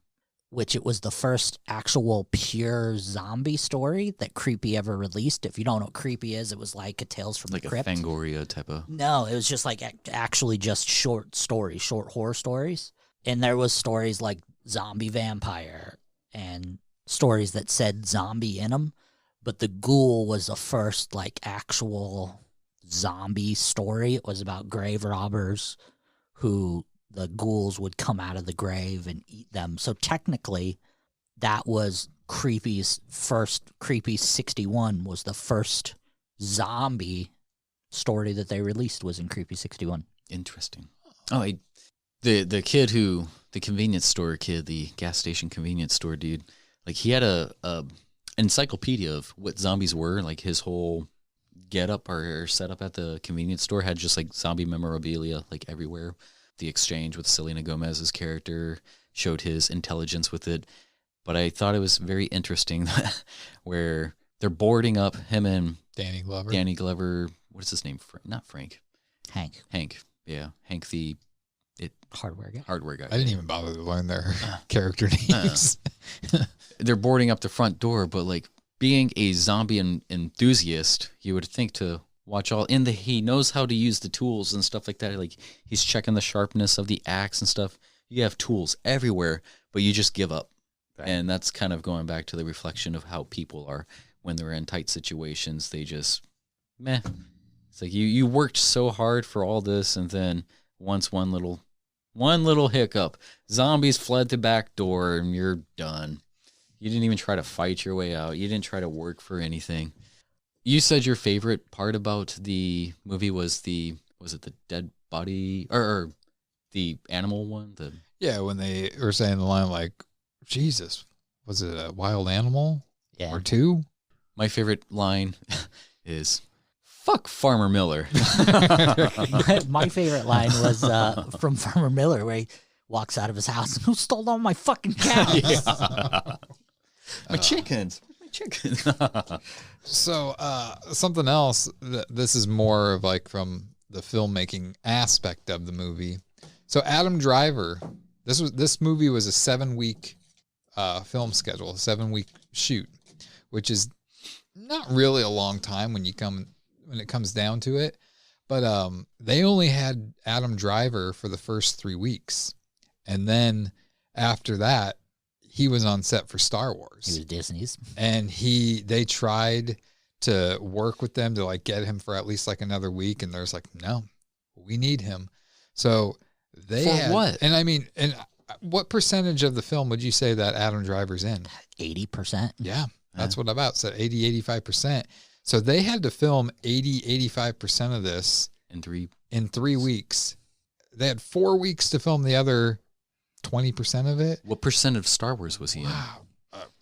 which it was the first actual pure zombie story that Creepy ever released. If you don't know what Creepy is, it was like a Tales from
Like
the
a
Crypt.
Fangoria type of.
No, it was just like actually just short stories, short horror stories. And there was stories like Zombie Vampire and stories that said zombie in them. But The Ghoul was the first like actual zombie story. It was about grave robbers who the ghouls would come out of the grave and eat them. So technically, that was Creepy's first. Creepy 61 was the first zombie story that they released was in Creepy 61.
Interesting. Oh, the kid the convenience store kid, the gas station convenience store dude, like he had a encyclopedia of what zombies were. Like his whole getup or setup at the convenience store had just like zombie memorabilia like everywhere. The exchange with Selena Gomez's character showed his intelligence with it. but I thought it was very interesting where they're boarding up him and
Danny Glover.
Danny Glover. What is his name? Not Frank.
Hank,
Yeah, Hank the
hardware guy.
hardware guy.
I didn't even bother to learn their character names.
They're boarding up the front door, but like being a zombie enthusiast, you would think to watch all he knows how to use the tools and stuff like that. Like he's checking the sharpness of the axe and stuff. You have tools everywhere, but you just give up. Right. And that's kind of going back to the reflection of how people are when they're in tight situations. They just, meh. It's like you worked so hard for all this, and then once one little hiccup, zombies fled the back door, and you're done. You didn't even try to fight your way out. You didn't try to work for anything. You said your favorite part about the movie was the dead body or the animal one?
Yeah, when they were saying the line like, Jesus, was it a wild animal?
Yeah.
Or two?
My favorite line is, fuck Farmer Miller.
My favorite line was from Farmer Miller, where he walks out of his house and who stole all my fucking cows?
My chickens.
So something else, this is more of like from the filmmaking aspect of the movie. So Adam Driver, this movie was a 7-week film schedule, a 7-week shoot, which is not really a long time when it comes down to it. But they only had Adam Driver for the first 3 weeks. And then after that, he was on set for Star Wars.
He was Disney's.
And they tried to work with them to like get him for at least like another week. And there's like, no, we need him. So they
For what?
And I mean, and what percentage of the film would you say that Adam Driver's in?
80%.
Yeah, that's what I about said, 80, 85%. So they had to film 80, 85% of this
in
3 weeks. They had 4 weeks to film the other 20% of it.
What percent of Star Wars was he in?
Wow,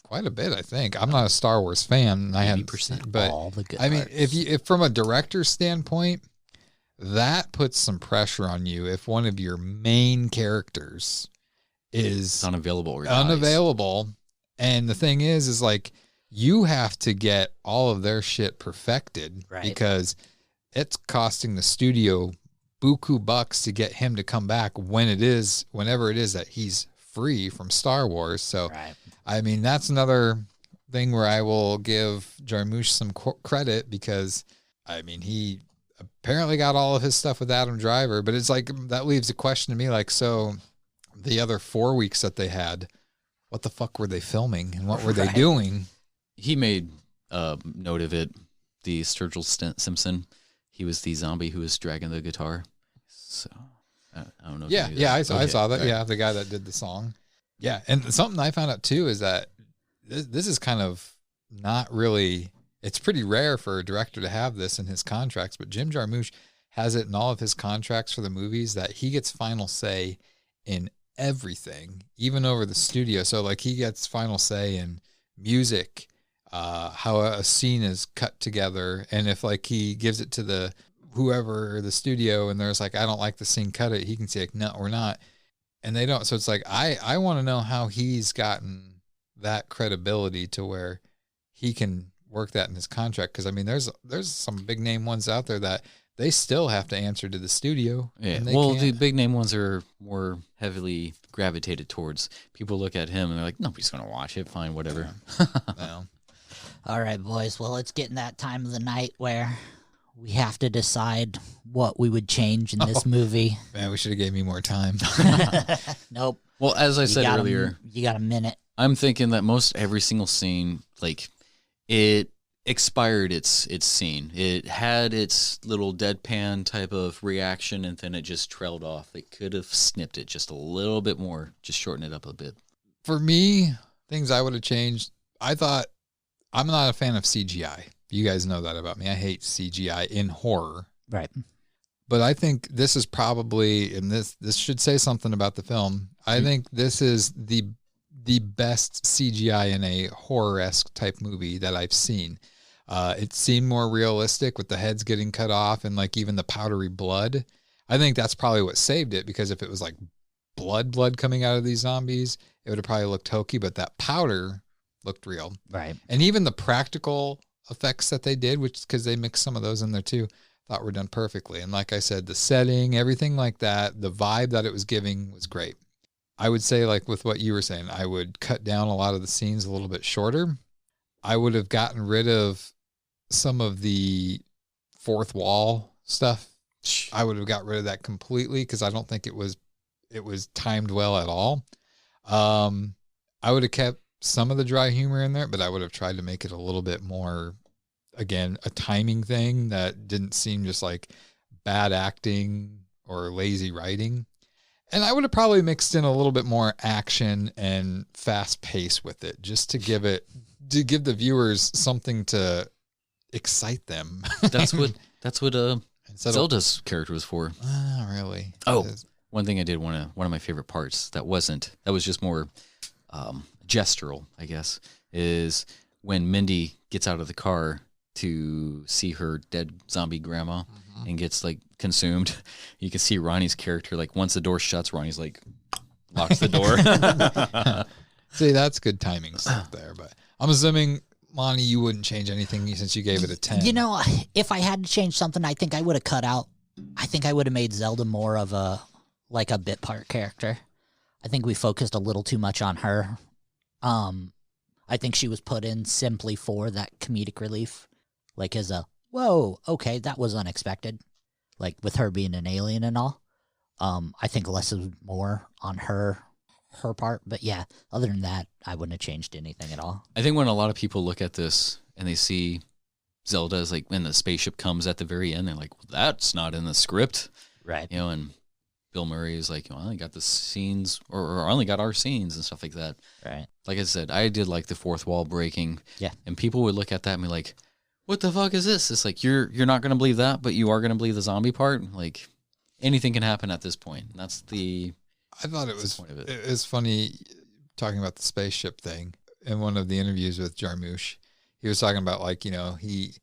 quite a bit, I think. I'm not a Star Wars fan. I had
80%,
but
all the good
I mean,
parts.
if from a director's standpoint, that puts some pressure on you if one of your main characters is
It's unavailable or dies.
unavailable. And the thing is like you have to get all of their shit perfected,
Right.
because it's costing the studio buku bucks to get him to come back whenever it is that he's free from Star Wars. So,
Right.
I mean, that's another thing where I will give Jarmusch some credit, because I mean, he apparently got all of his stuff with Adam Driver, but it's like, that leaves a question to me, like, so the other 4 weeks that they had, what the fuck were they filming and what were they doing?
He made note of it. The Sturgill Simpson, he was the zombie who was dragging the guitar. So I don't know. If you knew that.
I saw that.
Okay.
Yeah, the guy that did the song. Yeah, and something I found out too is that this is kind of not really. It's pretty rare for a director to have this in his contracts, but Jim Jarmusch has it in all of his contracts for the movies that he gets final say in everything, even over the studio. So like he gets final say in music, how a scene is cut together, and if like he gives it to the whoever the studio and there's like, I don't like the scene, cut it, he can say like, no, we're not, and they don't. So it's like I want to know how he's gotten that credibility to where he can work that in his contract, because I mean there's some big name ones out there that they still have to answer to the studio.
Yeah.
and they
Well,
can't.
the big name ones are more heavily gravitated towards. People look at him and they're like, nobody's going to watch it. Fine, whatever.
No.
All right, boys. Well, it's getting that time of the night where we have to decide what we would change in this movie.
Man, we should have gave me more time.
Nope.
Well, as I said earlier,
you got a minute.
I'm thinking that most every single scene, like, it expired its scene. It had its little deadpan type of reaction, and then it just trailed off. They could have snipped it just a little bit more, just shorten it up a bit.
For me, things I would have changed. I thought, I'm not a fan of CGI. You guys know that about me. I hate CGI in horror.
Right.
But I think this is probably, and this should say something about the film. I think this is the best CGI in a horror-esque type movie that I've seen. It seemed more realistic with the heads getting cut off and like even the powdery blood. I think that's probably what saved it, because if it was like blood coming out of these zombies, it would have probably looked hokey, but that powder looked real.
Right.
And even the practical effects that they did, which because they mixed some of those in there too, thought were done perfectly. And like I said, the setting, everything like that, the vibe that it was giving was great. I would say, like with what you were saying, I would cut down a lot of the scenes a little bit shorter. I would have gotten rid of some of the fourth wall stuff. I would have got rid of that completely because I don't think it was timed well at all. I would have kept some of the dry humor in there, but I would have tried to make it a little bit more, again, a timing thing that didn't seem just like bad acting or lazy writing. And I would have probably mixed in a little bit more action and fast pace with it, just to give the viewers something to excite them.
That's what Zelda's character was for.
Really?
Oh, one thing I did one of my favorite parts that was just more gestural, I guess, is when Mindy gets out of the car to see her dead zombie grandma and gets like consumed. You can see Ronnie's character, like once the door shuts, Ronnie's like locks the door.
See, that's good timing stuff there, but I'm assuming, Lonnie, you wouldn't change anything since you gave it a 10.
You know, if I had to change something, I think I would have cut out. I think I would have made Zelda more of a bit part character. I think we focused a little too much on her. I think she was put in simply for that comedic relief, like as a, whoa, okay, that was unexpected. Like with her being an alien and all. I think less is more on her part. But yeah, other than that, I wouldn't have changed anything at all.
I think when a lot of people look at this and they see Zelda as like when the spaceship comes at the very end, they're like, well, that's not in the script.
Right.
You know, and Bill Murray is like, well, I only got the scenes or I only got our scenes and stuff like that.
Right.
Like I said, I did like the fourth wall breaking.
Yeah.
And people would look at that and be like, what the fuck is this? It's like, you're not going to believe that, but you are going to believe the zombie part. Like anything can happen at this point. And that's the...
I thought it was funny talking about the spaceship thing in one of the interviews with Jarmusch. He was talking about like, you know, he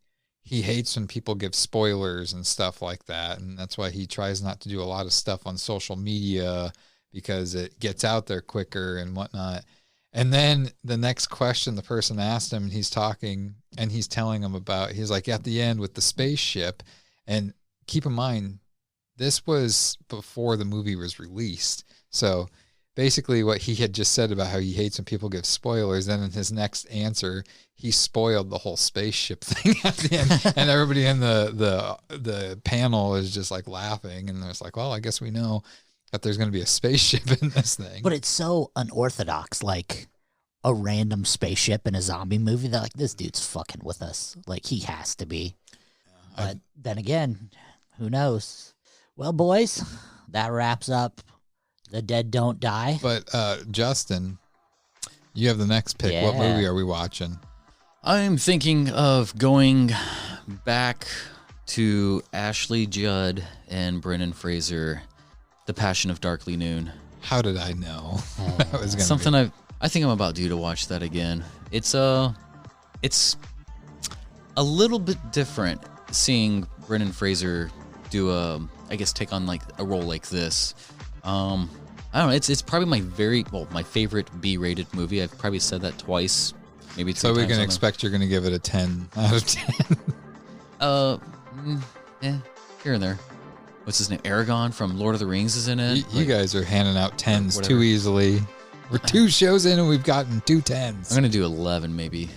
hates when people give spoilers and stuff like that. And that's why he tries not to do a lot of stuff on social media because it gets out there quicker and whatnot. And then the next question the person asked him, and he's talking and he's telling him about, he's like at the end with the spaceship. And keep in mind, this was before the movie was released. So basically what he had just said about how he hates when people give spoilers, then in his next answer, he spoiled the whole spaceship thing at the end. And everybody in the panel is just like laughing. And it's like, well, I guess we know that there's going to be a spaceship in this thing.
But it's so unorthodox, like a random spaceship in a zombie movie. They're like, this dude's fucking with us. Like, he has to be. But then again, who knows? Well, boys, that wraps up The Dead Don't Die.
But Justin, you have the next pick.
Yeah.
What movie are we watching?
I'm thinking of going back to Ashley Judd and Brendan Fraser, The Passion of Darkly Noon.
How did I know that was going to
Something I think I'm about due to watch that again. It's a little bit different seeing Brendan Fraser do I guess take on like a role like this. I don't know. It's probably my favorite B-rated movie. I've probably said that twice, maybe 3 times.
So we can expect you're going to give it a 10 out of 10.
Here and there. What's his name? Aragon from Lord of the Rings is in it.
You guys are handing out 10s too easily. We're 2 shows in and we've gotten 2 10s.
I'm going to do 11 maybe.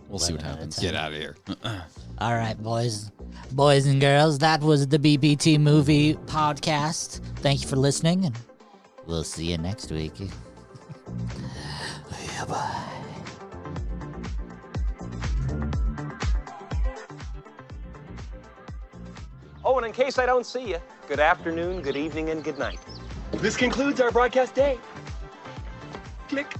We'll see what happens.
Get out of here.
All right, boys and girls, that was the BPT Movie Podcast. Thank you for listening, and we'll see you next week. Yeah, bye.
Oh, and in case I don't see you, good afternoon, good evening, and good night. This concludes our broadcast day. Click.